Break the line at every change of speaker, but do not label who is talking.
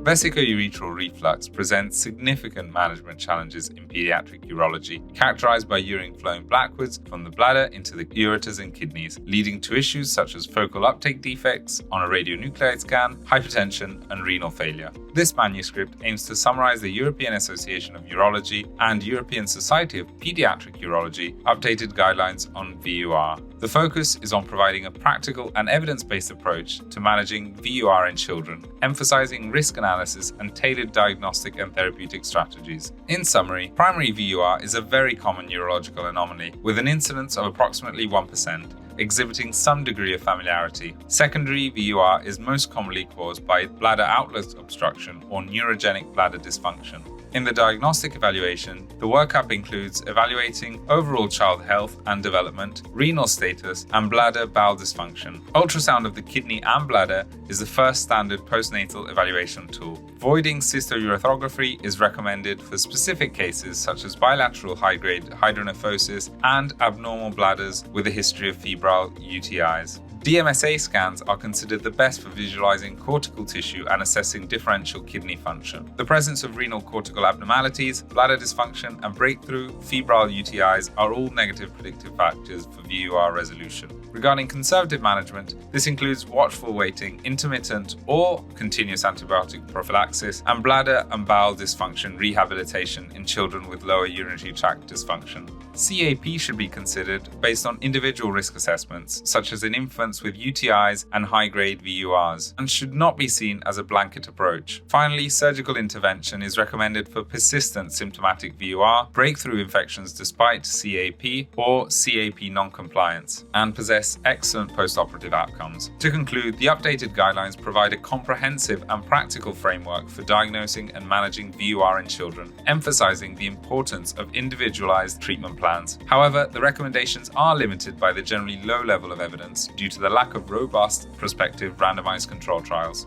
Vesicoureteral reflux presents significant management challenges in pediatric urology, characterized by urine flowing backwards from the bladder into the ureters and kidneys, leading to issues such as focal uptake defects on a radionuclide scan, hypertension, and renal failure. This manuscript aims to summarize the European Association of Urology and European Society of Pediatric Urology updated guidelines on VUR. The focus is on providing a practical and evidence-based approach to managing VUR in children, emphasizing risk analysis and tailored diagnostic and therapeutic strategies. In summary, primary VUR is a very common urological anomaly with an incidence of approximately 1%, exhibiting some degree of familiarity. Secondary VUR is most commonly caused by bladder outlet obstruction or neurogenic bladder dysfunction. In the diagnostic evaluation, the workup includes evaluating overall child health and development, renal status, and bladder-bowel dysfunction. Ultrasound of the kidney and bladder is the first standard postnatal evaluation tool. Voiding cystourethography is recommended for specific cases such as bilateral high-grade hydronephrosis and abnormal bladders with a history of febrile UTIs. DMSA scans are considered the best for visualizing cortical tissue and assessing differential kidney function. The presence of renal cortical abnormalities, bladder dysfunction, and breakthrough febrile UTIs are all negative predictive factors for VUR resolution. Regarding conservative management, this includes watchful waiting, intermittent or continuous antibiotic prophylaxis, and bladder and bowel dysfunction rehabilitation in children with lower urinary tract dysfunction. CAP should be considered based on individual risk assessments, such as in infants with UTIs and high-grade VURs, and should not be seen as a blanket approach. Finally, surgical intervention is recommended for persistent symptomatic VUR, breakthrough infections despite CAP, or CAP non-compliance, and possess excellent postoperative outcomes. To conclude, the updated guidelines provide a comprehensive and practical framework for diagnosing and managing VUR in children, emphasizing the importance of individualized treatment plans. However, the recommendations are limited by the generally low level of evidence due to the lack of robust prospective randomized control trials.